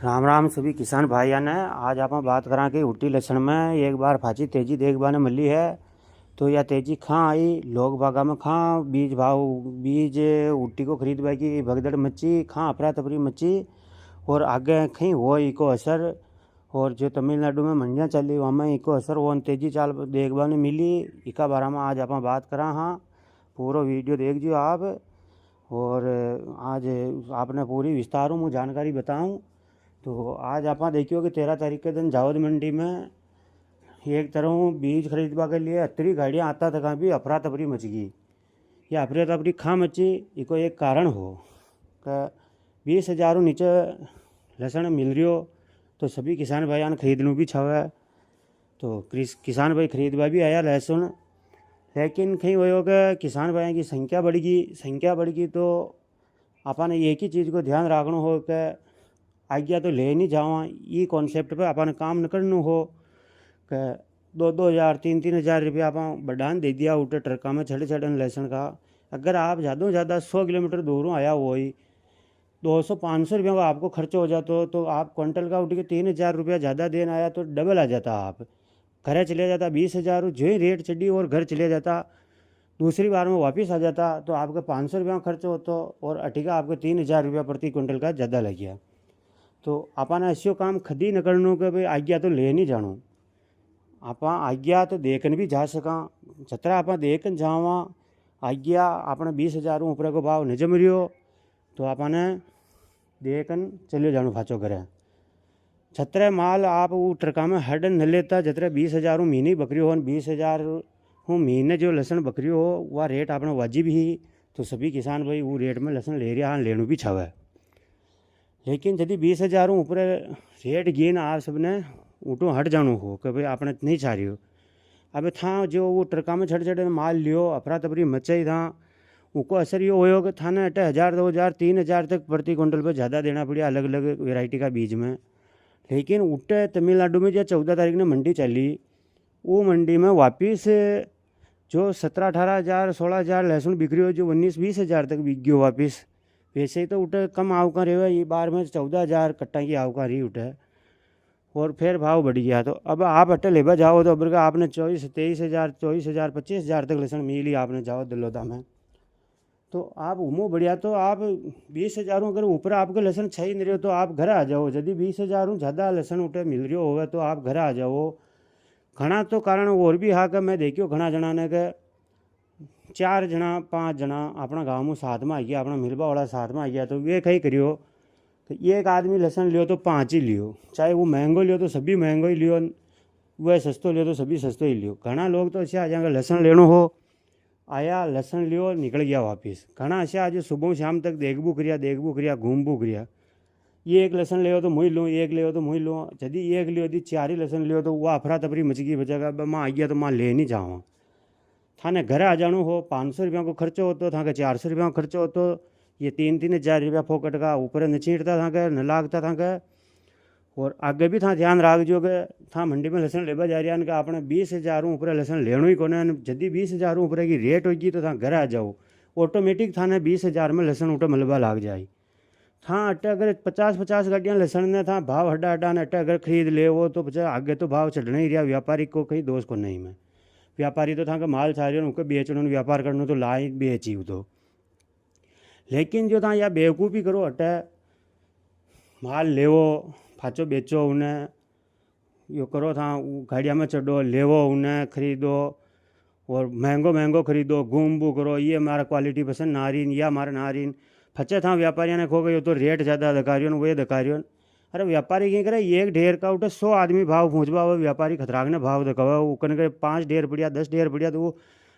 राम राम सभी किसान भाइयों ने। आज आप बात करा कि उट्टी लक्षण में एक बार फाची तेजी देखबा ने मिली है। तो यह तेजी खां आई लोग बागा में खां बीज उट्टी को खरीदवा की भगदड़ मची, खां अफरा तफरी मची और आगे कहीं हो इको असर। और जो तमिलनाडु में मंडियाँ चली वहाँ में इको असर वो तेजी चाल देखबा ने मिली। इका बारे में आज आप बात करा। हाँ, पूरा वीडियो देख जो आप। और आज आपने पूरी विस्तार में जानकारी बताऊं। तो आज आप देखियो कि 13 तारीख के दिन जावद मंडी में एक तरह बीज खरीदवा के लिए अतरी गाड़ियाँ आता तक भी अफरा तफरी मच गई। या अफरा तफरी खां मची इको एक कारण हो कि 20,000 नीचे लहसुन मिल रही तो सभी किसान भाई ने खरीदनू भी छावे। तो किसान भाई खरीदवा भी आया लहसुन, लेकिन कहीं वो कि किसान भाई की संख्या बढ़ गई तो अपन एक ही चीज़ को ध्यान रखना हो कि आज्ञा तो ले नहीं जावा। ये कॉन्सेप्ट पे अपन काम न करना हो कि 2,000 3,000 रुपया आप बढ़ान दे दिया उठे ट्रका में छड़े लहसुन का। अगर आप ज़्यादा से ज़्यादा 100 किलोमीटर दूरों आया हो ही 200-500 रुपये का आपको खर्च हो जाता तो आप क्विंटल का उठ के 3,000 रुपया ज़्यादा देना आया तो डबल आ जाता। आप घर चले जाता 20,000 जो ही रेट चढ़ी और घर चले जाता दूसरी बार में वापस आ जाता तो आपका 500 रुपया खर्च होता और अटिका आपको 3,000 रुपया प्रति क्विंटल का ज़्यादा लग गया। तो अपन ऐसा काम खदी न करनो कि भाई आज्ञा तो ले नहीं जानो। आप आज्ञा तो देखन भी जा सका, जतरा आप देखन जावा आज्ञा अपने 20,000 ऊपर को भाव न जम रियो तो आपने देखन चलियो जानो फाचो करे। छतरे माल आप वो ट्रका में हडन न लेता जतरे 20,000 महीने बकरी हो 20,000 महीने जो लहसुन बकरी हो वह रेट अपने वाजिब ही। तो सभी किसान भाई वो रेट में लहसुन ले रहा लेनू भी छावे। लेकिन यदि 20,000 ऊपर रेट गिन आप सबने ऊँटो हट जानो हो कि भाई आपने नहीं चाह रही हो। अब था जो वो ट्रका में छड़ माल लियो अफरा तफरी मचाई था उसको असर ये हो कि थाने अटे 1,000 2,000 3,000 तक प्रति क्विंटल पर ज़्यादा देना पड़ा अलग अलग वेराइटी का बीज में। लेकिन उठे तमिलनाडु में जो 14 तारीख ने मंडी चली वो मंडी में वापिस जो 17-18,000 16,000 लहसुन बिक्री हो जो 19-20,000 तक बिक गयो वापिस। वैसे ही तो उठे कम आवका रहे ये बार में 14,000 कट्टा की आवका रही उठे और फिर भाव बढ़ गया। तो अब आप अट्टे लेबा जाओ तो अब आपने 23,000 24,000 25,000 तक लहसुन मिली आपने जाओ दिलोदा में। तो आप उमो बढ़िया तो आप 20,000 अगर ऊपर आपके लहसुन छही नहीं रहे तो आप घर आ जाओ। यदि 20,000 ज़्यादा लहसुन उठे मिल रही होगा तो आप घर आ जाओ। घना तो कारण और भी हाँ कि मैं देखियो घना जना ने के 4 जना 5 जना अपना गाँव में साथ में आ गया अपना मिलबा वाला साथ में आ गया तो वे कहीं करियो तो एक आदमी लहसुन लियो तो 5 ही लियो, चाहे वो महंगो लियो तो सभी महंगो ही लियो, वह सस्तो लियो तो सभी सस्तो ही लियो। घना लोग तो ऐसे आ जाएंगे लहसुन लेनो हो आया लहसुन लियो निकल गया वापस। घना ऐसे आज सुबह शाम तक देखबू करिया घूमबू करिया ये एक लहसुन लियो तो मुँह लूँ एक लियो तो मुँह लूँ। यदि एक लियो यदि 4 ही लहसुन लियो तो वह अफरा तफरी मच गई बचेगा माँ आ गया तो माँ ले नहीं जाऊँ। थाने घर आ जानो हो 500 रुपया को खर्चो होतो था 400 रुपया को खर्चो होतो ये 3-3,000 रुपया फोकट का ऊपर न छींटता था के न लागता था के। और आगे भी था ध्यान रख जो कि था मंडी में लहसुन लेबा जा रहा कि आपने 20,000 ऊपर लहसुन लेनो ही कोने। यदि 20,000 ऊपर की रेट होगी तो था घर आ जाओ ऑटोमेटिक थाने 20,000 में लहसुन उठे मलबा लाग जाए। था अट्टे अगर 50-50 गाड़ियाँ लहसुन ने था भाव हड्डा ने अट्टे अगर खरीद ले वो तो आगे तो भाव चढ़ना ही रहा। व्यापारी को कहीं दोष को नहीं में व्यापारी तो था कि माल छा रहे उनको बेचना व्यापार करना तो ला बेची तो। लेकिन जो था या बेवकूफ़ी करो अट्टे माल लेवो फाचो बेचो उन्हें यो करो था गाड़िया में चढ़ो लेवो उन्हें खरीदो और महंगो खरीदो घूमबू करो ये हमारा क्वालिटी पसंद ना रही या हमारा ना रही फचे था व्यापारियों ने खो गए तो रेट ज़्यादा दकारियों वो दकारियों। अरे व्यापारी क्या करे एक ढेर का उठे 100 आदमी भाव पहुँचवा वो व्यापारी खतराक ने भाव दकावा वो कन 5 ढेर बढ़िया 10 ढेर बढ़िया तो वो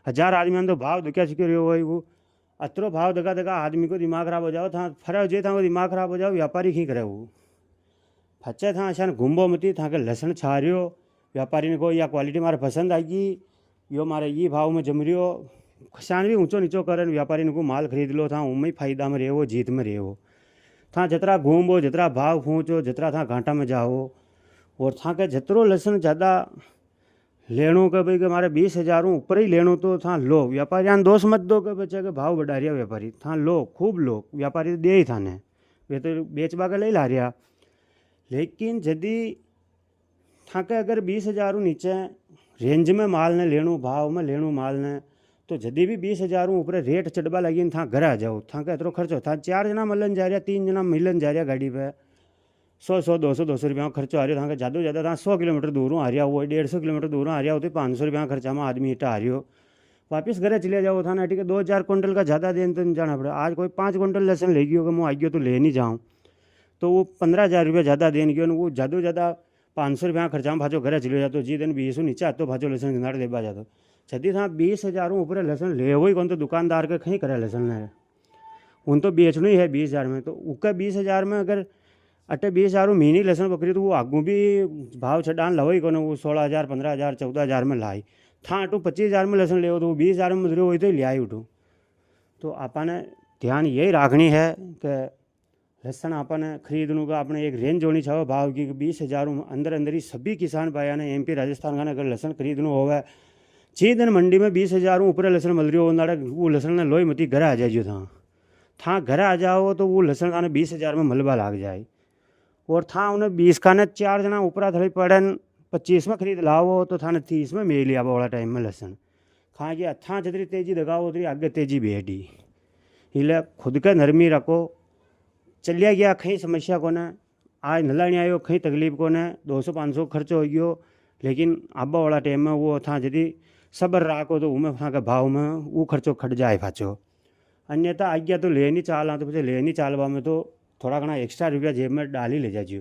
1,000 आदमी तो भाव दक्या सीखे रहे वो अतरो भाव दका आदमी को दिमाग खराब हो जाओ था फर्क जे था वो दिमाग खराब हो जाओ व्यापारी खी करे वो फचे था अशान घूमबो मती था कि लहसुन छा रही व्यापारी ने को या क्वालिटी मारे पसंद आएगी यो मारे ये भाव में जम रही खसान भी ऊँचो नीचो करे व्यापारी ने को माल खरीद लो था उमें फायदा में रहो जीत में रहो था जतरा घूमो जतरा भाव फूँचो जतरा था घाटा में जाओ और था के जतरो लहसुन ज़्यादा लेनो के भाई के मारे 20,000 ऊपर ही लेनो तो था लो व्यापारी दोष मत दो के बच्चे के भाव बढ़ा रिया व्यापारी था लो खूब लो व्यापारी दे ही था ने वे तो बेचबा के ले ला रिया। लेकिन यदि थाके अगर 20,000 नीचे रेंज में माल ने लेणु, भाव में लेणु माल ने, तो यदि भी 20,000 ऊपर रेट चढ़वा लगी था घर आ जाओ, थाके इतरो खर्चो था। 4 जना मिलन जा रहा, 3 जना मिलन जा रहा गाड़ी पे, 100 200 रुपया खर्चो आ रहा था। ज़्यादा ज़्यादा था 100 किलोमीटर दूरों आ रहा हो, 150 किलोमीटर दूरों आ रहा हो, तो 500 रुपया खर्चा में आदमी इटा आ रही हो। वापस घरे चले जाओ था ना, ठीक है 2-4 क्विंटल का ज़्यादा देन तो जाना पड़े। आज कोई 5 क्विंटल लहसुन ले गई होगा, मैं आ गया तो ले नहीं जाऊँ, तो वो 15,000 रुपया ज़्यादा देन गयो, वो ज़्यादा ज़्यादा 500 रुपया खर्चा में भाजो घरे चले जाते। जी दिन 20 नीचे आते भाजो लहसुन गिनाड़ लेबा जाते। छदी था 20,000 ऊपर लहसुन ले हो ही कौन, तो दुकानदार के कहीं करे लहसुन ने, उन तो बेचना ही है 20,000 में। तो उसका 20,000 में अगर अटे 20,000 महीने लहसुन बकरी, तो वो आगू भी भाव छड़ान लहो ही कौन, वो 16,000 15,000 14,000 में लाई था। अटू 25,000 में लहसुन ले, तो वो 20,000 में मजूरी हुई तो ले आई उठू। तो आपने ध्यान यही रखनी है कि लहसुन आपने खरीदने का अपने एक रेंज होनी चाहिए भाव की। 20,000 अंदर अंदर ही सभी किसान भाइयों ने MP राजस्थान का अगर लहसुन खरीदना होगा, 6 दिन मंडी में 20,000 ऊपर लहसुन मिल रही हो, वो लहसुन ने लोई मती घर आ जाए था घर आ जाओ, तो वो लहसुन खाने 20,000 में मलबा लाग जाए। और था उन्हें 20 खाने 4 जना ऊपरा थोड़ी पड़न 25 में खरीद लाओ, तो थाने 30 में मिल लिया वाला टाइम में लहसुन खा गया। था जितनी तेजी दिखाओ उतनी आगे तेजी बेटी हिले। खुद के नरमी रखो, चलिया गया कहीं समस्या को न, आज नला नहीं आयो कहीं तकलीफ को न, 200-500 खर्च हो गयो, लेकिन आबा वाला टाइम में वो था यदि सब्र राखो, तो उमें था के भाव में वो खर्चो खट जाए पाछो। अन्यथा आ गया तो ले नहीं चाल, तो फिर ले नहीं चालवा में तो थोड़ा घना एक्स्ट्रा रुपया जेब में डाल ही ले जाइए।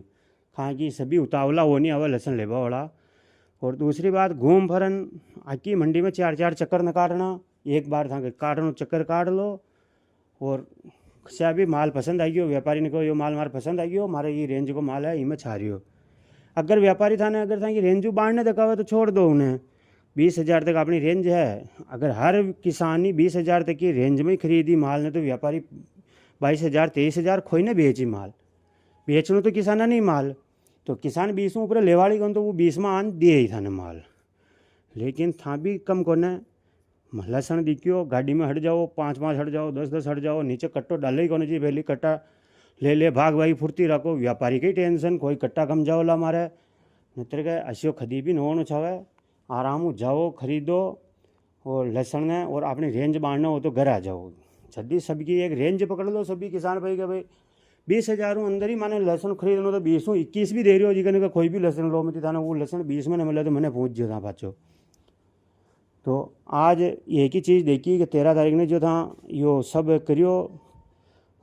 कहाँ कि सभी उतावला वो नहीं आवा लहसुन लेवा वाला। और दूसरी बात, घूम फरन आकी मंडी में 4-4 चक्कर न काटना, एक बार था काटनो चक्कर काट लो। और से भी माल पसंद आई गयो, व्यापारी ने कहो यो माल मारे पसंद आई गयो, मारे ये रेंज को माल है, इमें छा रही हो। अगर व्यापारी था ने अगर था कि रेंज बाढ़ने दिखावे, तो छोड़ दो उन्हें। 20,000 तक अपनी रेंज है। अगर हर किसानी 20,000 तक की रेंज में खरीदी माल ने, तो व्यापारी 22,000 23,000 खोई ने बेची माल, बेचनो तो किसान नहीं माल। तो किसान 20 ऊपर लेवाड़ी कौन, तो वो 20 में आन दिए ही था ने माल। लेकिन था भी कम कोने लहसुन दिखियो, गाड़ी में हट जाओ, 5-5 हट जाओ, 10-10 हट जाओ, नीचे कट्टो डाले ही कौन जी, पहली कट्टा ले ले भाग भाई फुर्ती रखो। व्यापारी की टेंशन, कोई कट्टा कम जाओ ला मारे, मित्र के असियो खदी भी न होना चाहे। आराम जाओ खरीदो और लहसुन ने, और अपनी रेंज बांधना हो तो घर आ जाओ। जल्दी सबकी एक रेंज पकड़ लो सभी किसान भाई के, भाई 20,000 अंदर ही माने लहसुन खरीदना, तो 20-21 भी दे रही हो जी का कोई भी लहसुन लो मत था। वो लहसुन 20 में न मिले तो मैंने पूछ जो था पाचो। तो आज एक ही चीज़ देखी कि 13 तारीख ने जो था यो सब करियो,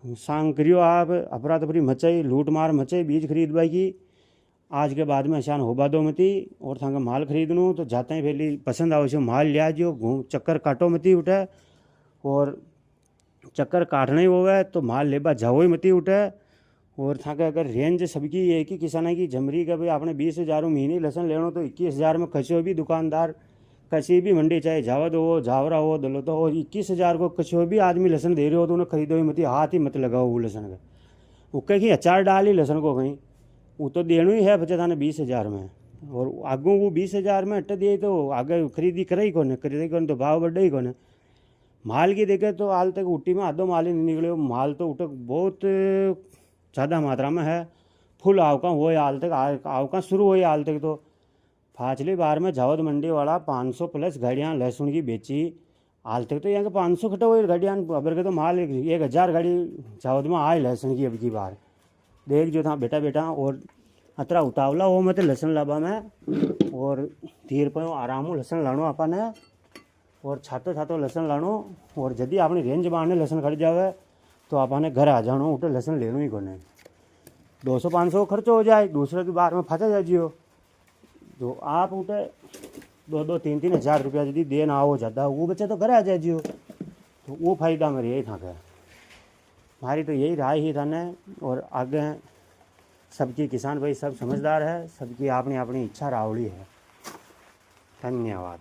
सांग करियो, आप अफरा तफरी मचाई, लूट मार मचाई बीज खरीदवाई की। आज के बाद में आसान होबा दो मती। और था माल खरीदनू तो जाते ही पहले पसंद आओ माल लिया जो, घूम चक्कर काटो मती उठे। और चक्कर काटना ही होवे तो माल लेबा जाओ ही मती उठे। और था अगर रेंज सबकी एक ही किसान की जमरी का भाई आपने 20,000 महीने लहसुन लेना, तो 21,000 में कचो भी दुकानदार कसी भी मंडी चाहे जावद हो जावरा हो दलोता हो, 21,000 को कचो भी आदमी लहसुन दे रहे हो, तो उन्हें खरीदो ही मत, हाथ ही मत लगाओ वो लहसुन का। वो कहीं अचार डाल ही लहसुन को कहीं, वो तो देना ही है बचे थाने 20,000 में। और आगू वो 20,000 में हट दिए तो आगे खरीदी करे ही कौन, खरीदी कौन तो भाव बढ़े ही कौन। माल की देखे तो हाल तक उट्टी में आधो माल ही नहीं निकले। माल तो उठक बहुत ज़्यादा मात्रा में है, फुल आवका हो हाल तक, आवका शुरू हो हाल तक। तो फाचली बार में जावद मंडी वाला 500 प्लस गाड़ियाँ लहसुन की बेची, हाल तक तो यहाँ के 500 खटे हुए गाड़ियाँ, अबर के तो माल 1,000 गाड़ी जावद में आए लहसुन की अब की बार देख जो था बेटा। और अतरा उतावला हो मत लहसुन लाबा में, और धीर पर आराम लहसुन लानो अपन, और छातो छातो लहसुन लानो। और यदि अपनी रेंज बांधने लहसुन खड़ जावे, तो आपने घर आ जानो, उठे लहसुन लेनो ही कोने। 200-500 खर्चो हो जाए, दूसरे की बार में फंसा जाइयो। तो आप उठे 2-3 हज़ार रुपया यदि देना आओ ज़्यादा, वो बच्चे तो घर आ जाइयो। तो वो फायदा मेरे यही था क्या, हमारी तो यही राय ही था ने। और आगे सबकी किसान भाई सब समझदार है, सबकी अपनी अपनी इच्छा रावड़ी है। धन्यवाद।